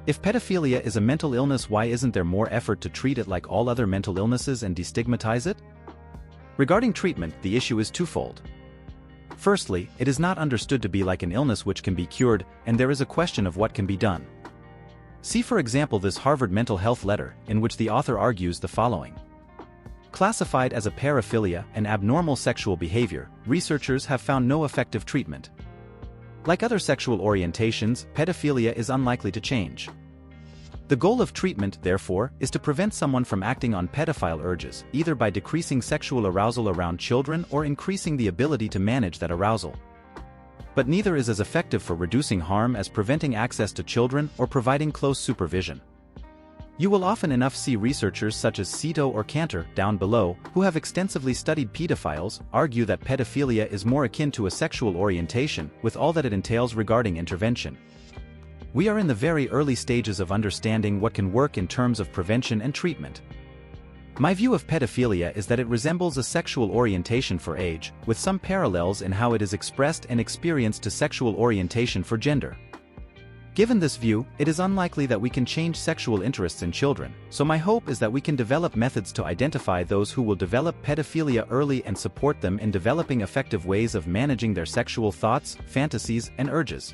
If pedophilia is a mental illness, why isn't there more effort to treat it like all other mental illnesses and destigmatize it? Regarding treatment, the issue is twofold. Firstly, it is not understood to be like an illness which can be cured, and there is a question of what can be done. See for example this Harvard mental health letter, in which the author argues the following. Classified as a paraphilia, an abnormal sexual behavior, researchers have found no effective treatment. Like other sexual orientations, pedophilia is unlikely to change. The goal of treatment, therefore, is to prevent someone from acting on pedophile urges, either by decreasing sexual arousal around children or increasing the ability to manage that arousal. But neither is as effective for reducing harm as preventing access to children or providing close supervision. You will often enough see researchers such as Cito or Cantor, down below, who have extensively studied pedophiles, argue that pedophilia is more akin to a sexual orientation, with all that it entails regarding intervention. We are in the very early stages of understanding what can work in terms of prevention and treatment. My view of pedophilia is that it resembles a sexual orientation for age, with some parallels in how it is expressed and experienced to sexual orientation for gender. Given this view, it is unlikely that we can change sexual interests in children, so my hope is that we can develop methods to identify those who will develop pedophilia early and support them in developing effective ways of managing their sexual thoughts, fantasies, and urges.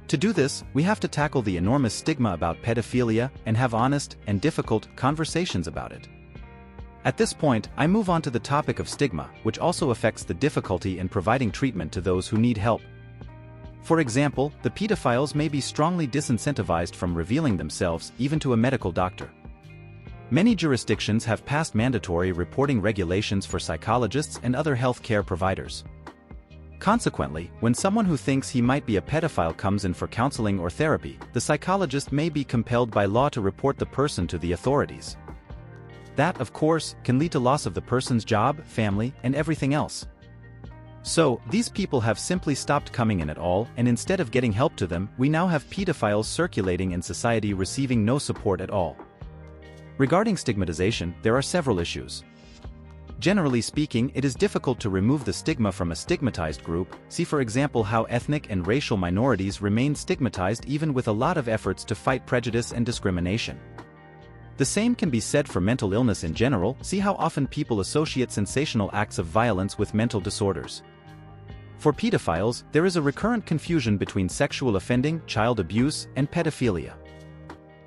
To do this, we have to tackle the enormous stigma about pedophilia and have honest and difficult conversations about it. At this point, I move on to the topic of stigma, which also affects the difficulty in providing treatment to those who need help. For example, the pedophiles may be strongly disincentivized from revealing themselves even to a medical doctor. Many jurisdictions have passed mandatory reporting regulations for psychologists and other health care providers. Consequently, when someone who thinks he might be a pedophile comes in for counseling or therapy, the psychologist may be compelled by law to report the person to the authorities. That, of course, can lead to loss of the person's job, family, and everything else. So, these people have simply stopped coming in at all, and instead of getting help to them, we now have pedophiles circulating in society receiving no support at all. Regarding stigmatization, there are several issues. Generally speaking, it is difficult to remove the stigma from a stigmatized group. See for example how ethnic and racial minorities remain stigmatized even with a lot of efforts to fight prejudice and discrimination. The same can be said for mental illness in general. See how often people associate sensational acts of violence with mental disorders. For pedophiles, there is a recurrent confusion between sexual offending, child abuse, and pedophilia.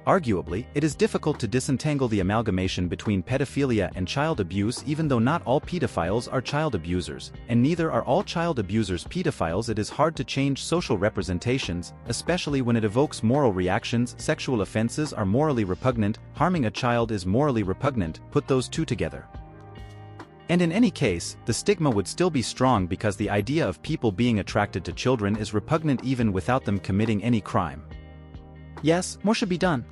Arguably, it is difficult to disentangle the amalgamation between pedophilia and child abuse, even though not all pedophiles are child abusers, and neither are all child abusers pedophiles. It is hard to change social representations, especially when it evokes moral reactions. Sexual offenses are morally repugnant, harming a child is morally repugnant. Put those two together. And in any case, the stigma would still be strong because the idea of people being attracted to children is repugnant even without them committing any crime. Yes, more should be done.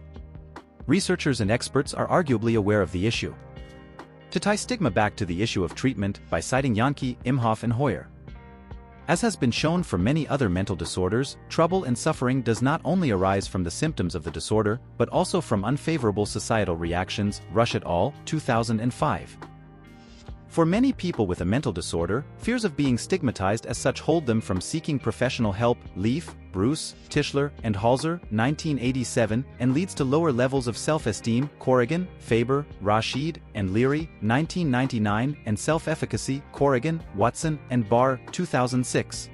Researchers and experts are arguably aware of the issue. To tie stigma back to the issue of treatment, by citing Jahnke, Imhoff and Hoyer. As has been shown for many other mental disorders, trouble and suffering does not only arise from the symptoms of the disorder, but also from unfavorable societal reactions. Rush et al., 2005. For many people with a mental disorder, fears of being stigmatized as such hold them from seeking professional help. Leaf, Bruce, Tischler, and Halser, 1987, and leads to lower levels of self-esteem. Corrigan, Faber, Rashid, and Leary, 1999, and self-efficacy. Corrigan, Watson, and Barr, 2006.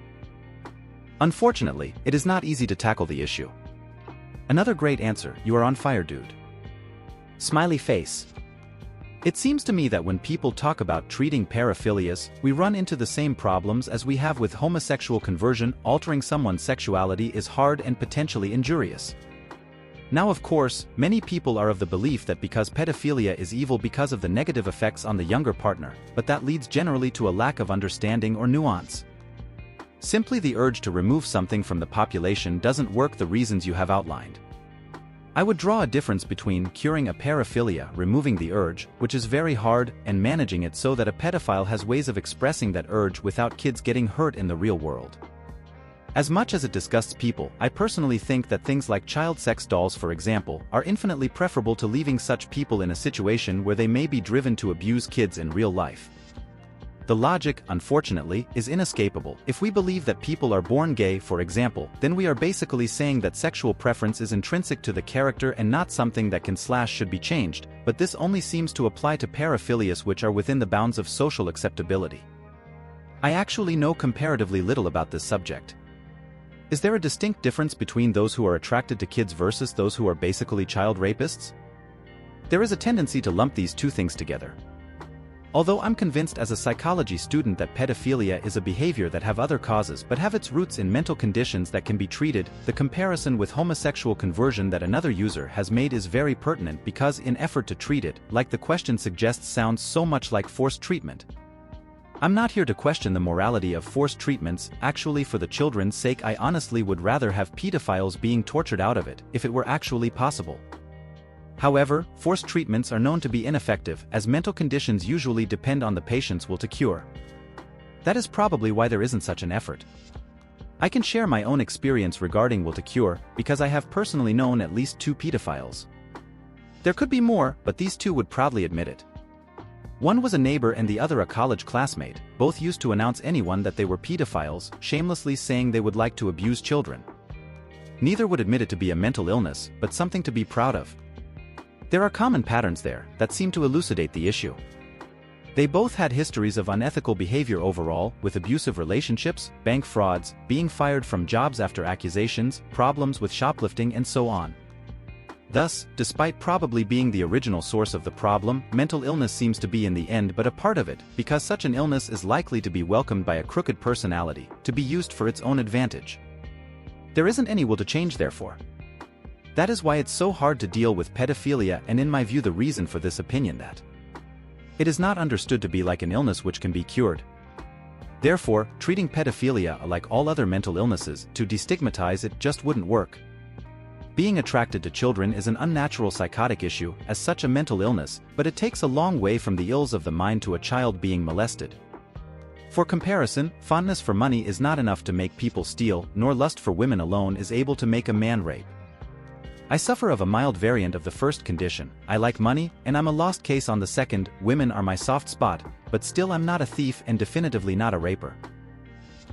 Unfortunately, it is not easy to tackle the issue. Another great answer: you are on fire, dude. Smiley face. It seems to me that when people talk about treating paraphilias, we run into the same problems as we have with homosexual conversion. Altering someone's sexuality is hard and potentially injurious. Now of course, many people are of the belief that because pedophilia is evil because of the negative effects on the younger partner, but that leads generally to a lack of understanding or nuance. Simply the urge to remove something from the population doesn't work the reasons you have outlined. I would draw a difference between curing a paraphilia, removing the urge, which is very hard, and managing it so that a pedophile has ways of expressing that urge without kids getting hurt in the real world. As much as it disgusts people, I personally think that things like child sex dolls, for example, are infinitely preferable to leaving such people in a situation where they may be driven to abuse kids in real life. The logic, unfortunately, is inescapable. If we believe that people are born gay, for example, then we are basically saying that sexual preference is intrinsic to the character and not something that should be changed, but this only seems to apply to paraphilias which are within the bounds of social acceptability. I actually know comparatively little about this subject. Is there a distinct difference between those who are attracted to kids versus those who are basically child rapists? There is a tendency to lump these two things together. Although I'm convinced as a psychology student that pedophilia is a behavior that have other causes but have its roots in mental conditions that can be treated, the comparison with homosexual conversion that another user has made is very pertinent because in effort to treat it, like the question suggests, sounds so much like forced treatment. I'm not here to question the morality of forced treatments. Actually, for the children's sake, I honestly would rather have pedophiles being tortured out of it, if it were actually possible. However, forced treatments are known to be ineffective, as mental conditions usually depend on the patient's will to cure. That is probably why there isn't such an effort. I can share my own experience regarding will to cure, because I have personally known at least 2 pedophiles. There could be more, but these 2 would proudly admit it. One was a neighbor and the other a college classmate. Both used to announce anyone that they were pedophiles, shamelessly saying they would like to abuse children. Neither would admit it to be a mental illness, but something to be proud of. There are common patterns there that seem to elucidate the issue. They both had histories of unethical behavior overall, with abusive relationships, bank frauds, being fired from jobs after accusations, problems with shoplifting, and so on. Thus, despite probably being the original source of the problem, mental illness seems to be in the end but a part of it, because such an illness is likely to be welcomed by a crooked personality, to be used for its own advantage. There isn't any will to change, therefore. That is why it's so hard to deal with pedophilia, and in my view the reason for this opinion that it is not understood to be like an illness which can be cured. Therefore, treating pedophilia like all other mental illnesses, to destigmatize it, just wouldn't work. Being attracted to children is an unnatural psychotic issue, as such a mental illness, but it takes a long way from the ills of the mind to a child being molested. For comparison, fondness for money is not enough to make people steal, nor lust for women alone is able to make a man rape. I suffer of a mild variant of the first condition. I like money, and I'm a lost case on the second. Women are my soft spot, but still I'm not a thief and definitively not a raper.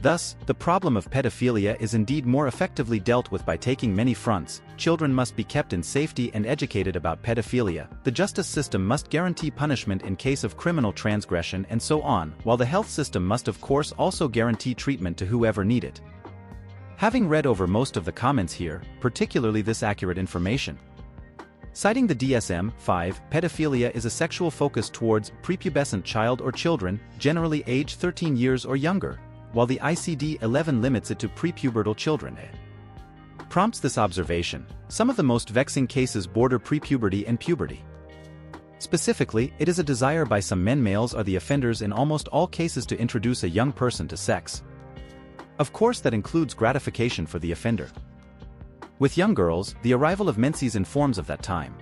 Thus, the problem of pedophilia is indeed more effectively dealt with by taking many fronts. Children must be kept in safety and educated about pedophilia. The justice system must guarantee punishment in case of criminal transgression, and so on, while the health system must of course also guarantee treatment to whoever need it. Having read over most of the comments here, particularly this accurate information. Citing the DSM-5, pedophilia is a sexual focus towards prepubescent child or children, generally aged 13 years or younger, while the ICD-11 limits it to prepubertal children. Prompts this observation: some of the most vexing cases border prepuberty and puberty. Specifically, it is a desire by some men. Males are the offenders in almost all cases to introduce a young person to sex. Of course, that includes gratification for the offender. With young girls, the arrival of menses informs of that time.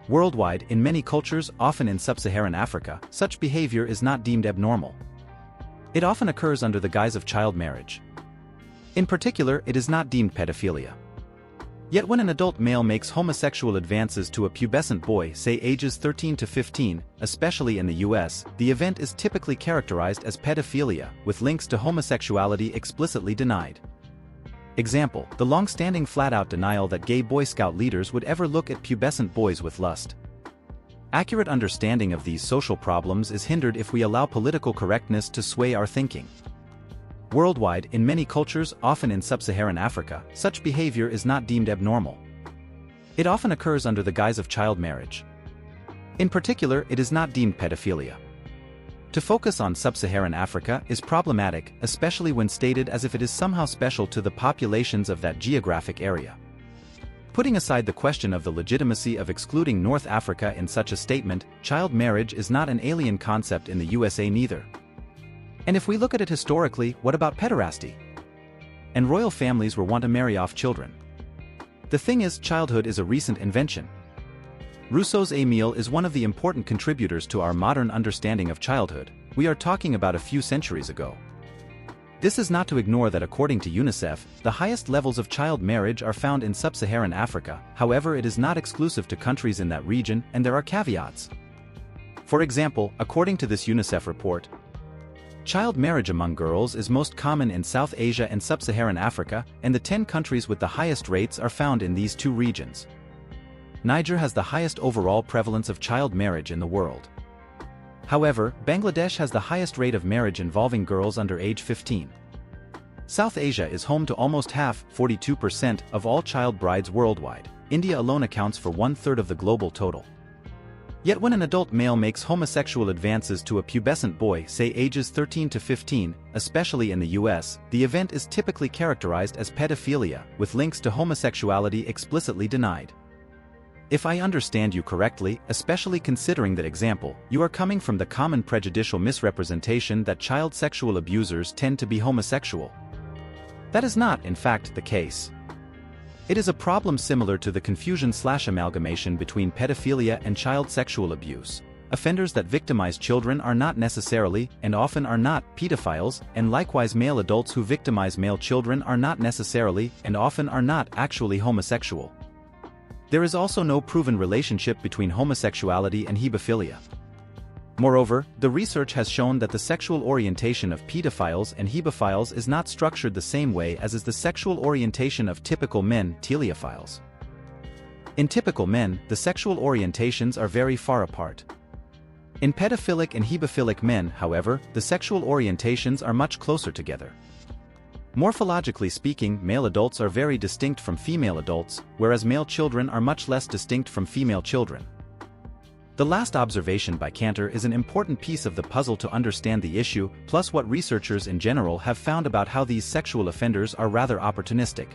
Worldwide, in many cultures, often in sub-Saharan Africa, such behavior is not deemed abnormal. It often occurs under the guise of child marriage. In particular, it is not deemed pedophilia. Yet when an adult male makes homosexual advances to a pubescent boy, say ages 13 to 15, especially in the US, the event is typically characterized as pedophilia, with links to homosexuality explicitly denied. Example: the long-standing flat-out denial that gay Boy Scout leaders would ever look at pubescent boys with lust. Accurate understanding of these social problems is hindered if we allow political correctness to sway our thinking. Worldwide, in many cultures, often in sub-Saharan Africa, such behavior is not deemed abnormal. It often occurs under the guise of child marriage. In particular, it is not deemed pedophilia. To focus on sub-Saharan Africa is problematic, especially when stated as if it is somehow special to the populations of that geographic area. Putting aside the question of the legitimacy of excluding North Africa in such a statement, child marriage is not an alien concept in the USA neither. And if we look at it historically, what about pederasty? And royal families were wont to marry off children. The thing is, childhood is a recent invention. Rousseau's Émile is one of the important contributors to our modern understanding of childhood. We are talking about a few centuries ago. This is not to ignore that according to UNICEF, the highest levels of child marriage are found in sub-Saharan Africa. However, it is not exclusive to countries in that region, and there are caveats. For example, according to this UNICEF report, Child marriage among girls is most common in South Asia and Sub-Saharan Africa, and the 10 countries with the highest rates are found in these two regions. Niger has the highest overall prevalence of child marriage in the world. However, Bangladesh has the highest rate of marriage involving girls under age 15. South Asia is home to almost half, 42%, of all child brides worldwide. India alone accounts for 1/3 of the global total. Yet when an adult male makes homosexual advances to a pubescent boy, say ages 13 to 15, especially in the US, the event is typically characterized as pedophilia, with links to homosexuality explicitly denied. If I understand you correctly, especially considering that example, you are coming from the common prejudicial misrepresentation that child sexual abusers tend to be homosexual. That is not, in fact, the case. It is a problem similar to the confusion/amalgamation between pedophilia and child sexual abuse. Offenders that victimize children are not necessarily, and often are not, pedophiles, and likewise male adults who victimize male children are not necessarily, and often are not, actually homosexual. There is also no proven relationship between homosexuality and hebephilia. Moreover, the research has shown that the sexual orientation of pedophiles and hebephiles is not structured the same way as is the sexual orientation of typical men, teleophiles. In typical men, the sexual orientations are very far apart. In pedophilic and hebephilic men, however, the sexual orientations are much closer together. Morphologically speaking, male adults are very distinct from female adults, whereas male children are much less distinct from female children. The last observation by Cantor is an important piece of the puzzle to understand the issue, plus what researchers in general have found about how these sexual offenders are rather opportunistic.